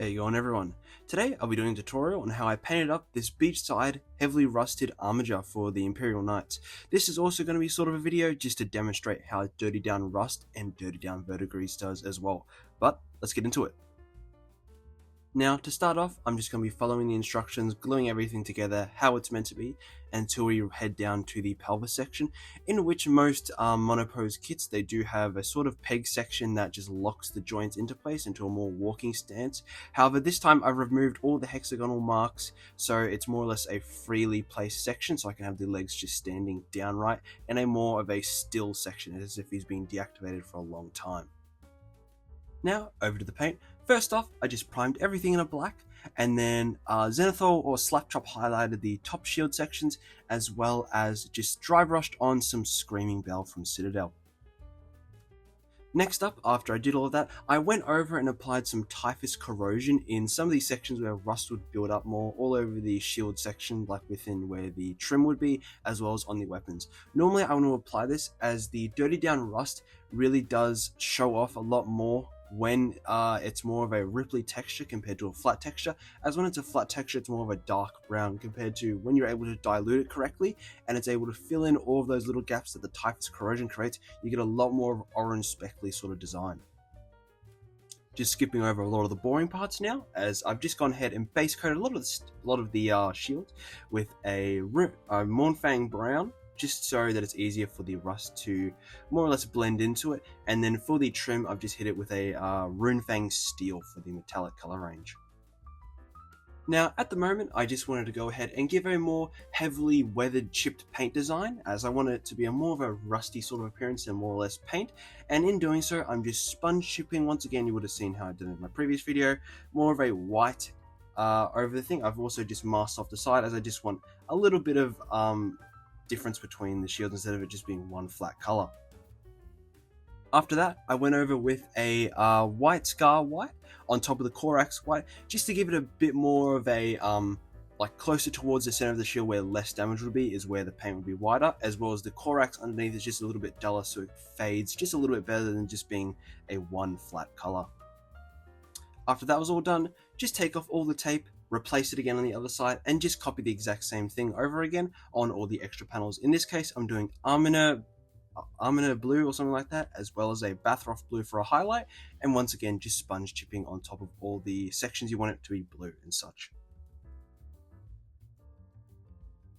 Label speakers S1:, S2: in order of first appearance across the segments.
S1: How you going, everyone? Today I'll be doing a tutorial on how I painted up this beachside heavily rusted armature for the Imperial Knights. This is also going to be sort of a video just to demonstrate how dirty down rust and dirty down verdigris does as well. But let's get into it. Now, to start off, I'm just going to be following the instructions, gluing everything together how it's meant to be, until we head down to the pelvis section, in which most monopose kits, they do have a sort of peg section that just locks the joints into place into a more walking stance. However, this time I've removed all the hexagonal marks, so it's more or less a freely placed section, so I can have the legs just standing downright, and a more of a still section, as if he's been deactivated for a long time. Now, over to the paint. First off, I just primed everything in a black, and then Zenithal or Slapchop highlighted the top shield sections, as well as just dry brushed on some Screaming Bell from Citadel. Next up, after I did all of that, I went over and applied some Typhus Corrosion in some of these sections where rust would build up more, all over the shield section, like within where the trim would be, as well as on the weapons. Normally I want to apply this as the dirty down rust really does show off a lot more when it's more of a ripply texture compared to a flat texture, as when it's a flat texture it's more of a dark brown compared to when you're able to dilute it correctly and it's able to fill in all of those little gaps that the Typhus Corrosion creates. You get a lot more of orange speckly sort of design. Just skipping over a lot of the boring parts now, as I've just gone ahead and base coated a lot of the shield with a Mournfang brown, just so that it's easier for the rust to more or less blend into it. And then for the trim, I've just hit it with a Runefang Steel for the metallic color range. Now, at the moment, I just wanted to go ahead and give a more heavily weathered chipped paint design, as I wanted it to be a more of a rusty sort of appearance than more or less paint. And in doing so, I'm just sponge chipping. Once again, you would have seen how I did it in my previous video, more of a white over the thing. I've also just masked off the side, as I just want a little bit of difference between the shields instead of it just being one flat color. After that, I went over with a white scar white on top of the Corax white, just to give it a bit more of a like closer towards the center of the shield where less damage would be, is where the paint would be whiter, as well as the Corax underneath is just a little bit duller, so it fades just a little bit better than just being a one flat color. After that was all done, just take off all the tape, replace it again on the other side, and just copy the exact same thing over again on all the extra panels. In this case, I'm doing Armina Blue or something like that, as well as a Bathroth Blue for a highlight, and once again, just sponge chipping on top of all the sections you want it to be blue and such.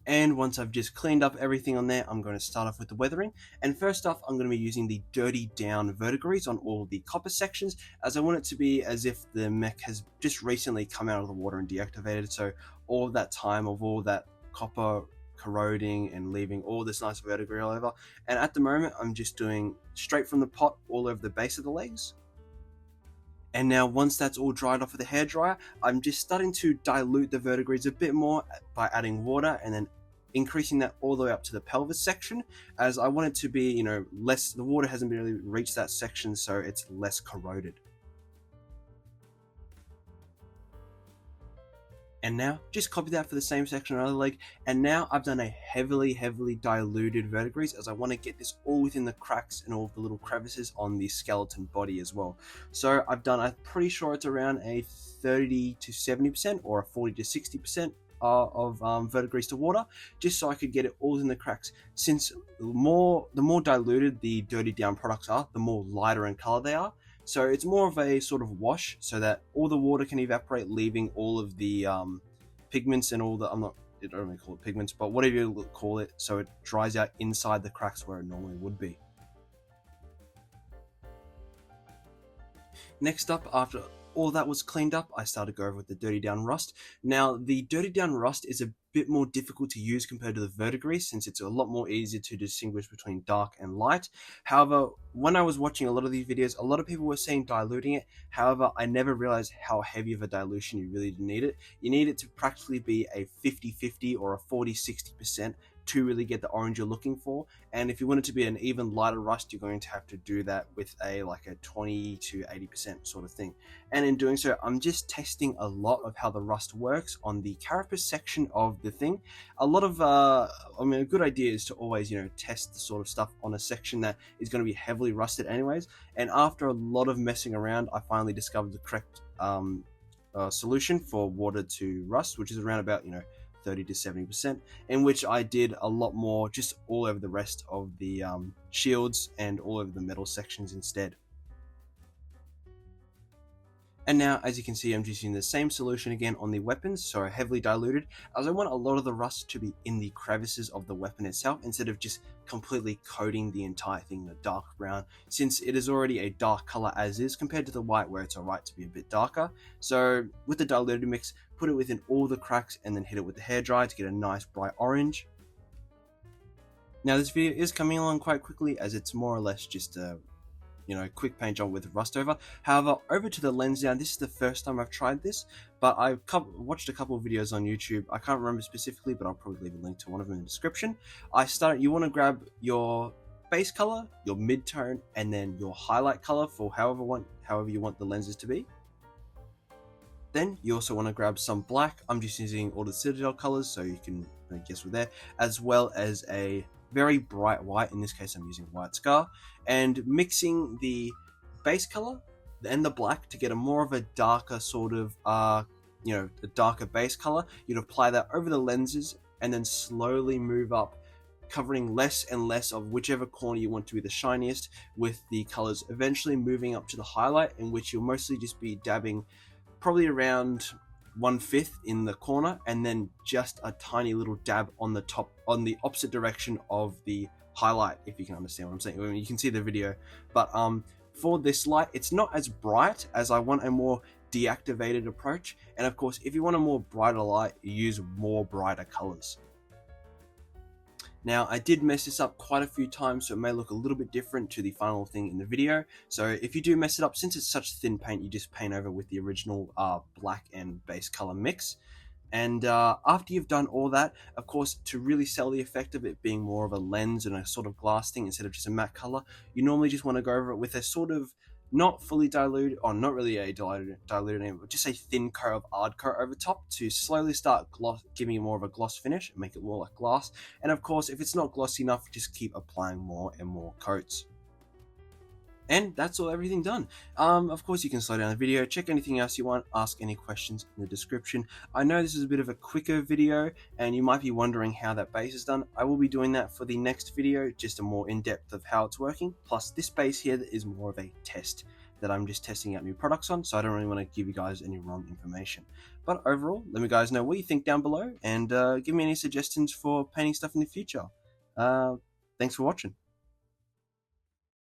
S1: And once I've just cleaned up everything on there, I'm going to start off with the weathering. And first off, I'm going to be using the dirty down verdigris on all the copper sections, as I want it to be as if the mech has just recently come out of the water and deactivated. So all of that time of all that copper corroding and leaving all this nice verdigris all over. And at the moment, I'm just doing straight from the pot all over the base of the legs. And now once that's all dried off with a hairdryer, I'm just starting to dilute the verdigris a bit more by adding water, and then increasing that all the way up to the pelvis section, as I want it to be, less, the water hasn't really reached that section, so it's less corroded. And now, just copy that for the same section on the other leg. And now I've done a heavily diluted verdigris, as I want to get this all within the cracks and all the little crevices on the skeleton body as well. So I'm pretty sure it's around a 30 to 70% or a 40 to 60% of verdigris to water, just so I could get it all in the cracks. Since the more diluted the dirty down products are, the more lighter in color they are. So it's more of a sort of wash, so that all the water can evaporate, leaving all of the pigments and all the, I don't really call it pigments, but whatever you call it, so it dries out inside the cracks where it normally would be. Next up, after all that was cleaned up, I started to go over with the dirty down rust. Now, the dirty down rust is a bit more difficult to use compared to the verdigris, since it's a lot more easier to distinguish between dark and light. However, when I was watching a lot of these videos, a lot of people were saying diluting it. However, I never realized how heavy of a dilution you really need it. You need it to practically be a 50-50 or a 40-60% to really get the orange you're looking for. And if you want it to be an even lighter rust, you're going to have to do that with a 20 to 80% sort of thing. And in doing so, I'm just testing a lot of how the rust works on the carapace section of the thing. A lot of a good idea is to always test the sort of stuff on a section that is going to be heavily rusted anyways. And after a lot of messing around, I finally discovered the correct solution for water to rust, which is around about 30 to 70%, in which I did a lot more just all over the rest of the shields and all over the metal sections instead. And now, as you can see, I'm just using the same solution again on the weapons, so heavily diluted, as I want a lot of the rust to be in the crevices of the weapon itself, instead of just completely coating the entire thing in a dark brown, since it is already a dark color as is, compared to the white where it's alright to be a bit darker. So with the diluted mix, put it within all the cracks and then hit it with the hairdryer to get a nice bright orange. Now this video is coming along quite quickly, as it's more or less just a quick paint job with rust over. However, over to the lens now, this is the first time I've tried this, but I've watched a couple of videos on YouTube. I can't remember specifically, but I'll probably leave a link to one of them in the description. You want to grab your base color, your mid-tone, and then your highlight color for however you want the lenses to be. Then you also want to grab some black. I'm just using all the Citadel colors, so you can guess we're there, as well as a very bright white. In this case, I'm using White Scar, and mixing the base color and the black to get a more of a darker sort of, a darker base color. You'd apply that over the lenses and then slowly move up, covering less and less of whichever corner you want to be the shiniest with the colors, eventually moving up to the highlight, in which you'll mostly just be dabbing probably around 1/5 in the corner, and then just a tiny little dab on the top, on the opposite direction of the highlight, if you can understand what I'm saying. I mean, you can see the video, but for this light, it's not as bright, as I want a more deactivated approach. And of course, if you want a more brighter light, you use more brighter colors. Now, I did mess this up quite a few times, so it may look a little bit different to the final thing in the video. So if you do mess it up, since it's such thin paint, you just paint over with the original black and base color mix. And after you've done all that, of course, to really sell the effect of it being more of a lens and a sort of glass thing instead of just a matte color, you normally just want to go over it with a sort of not fully diluted, or not really a diluted, but just a thin coat of ard coat over top to slowly start giving it more of a gloss finish and make it more like glass. And of course, if it's not glossy enough, just keep applying more and more coats. And that's everything done. Of course, you can slow down the video, check anything else you want, ask any questions in the description. I know this is a bit of a quicker video, and you might be wondering how that base is done. I will be doing that for the next video, just a more in-depth of how it's working. Plus, this base here is more of a test that I'm just testing out new products on, so I don't really want to give you guys any wrong information. But overall, let me guys know what you think down below, and give me any suggestions for painting stuff in the future. Thanks for watching.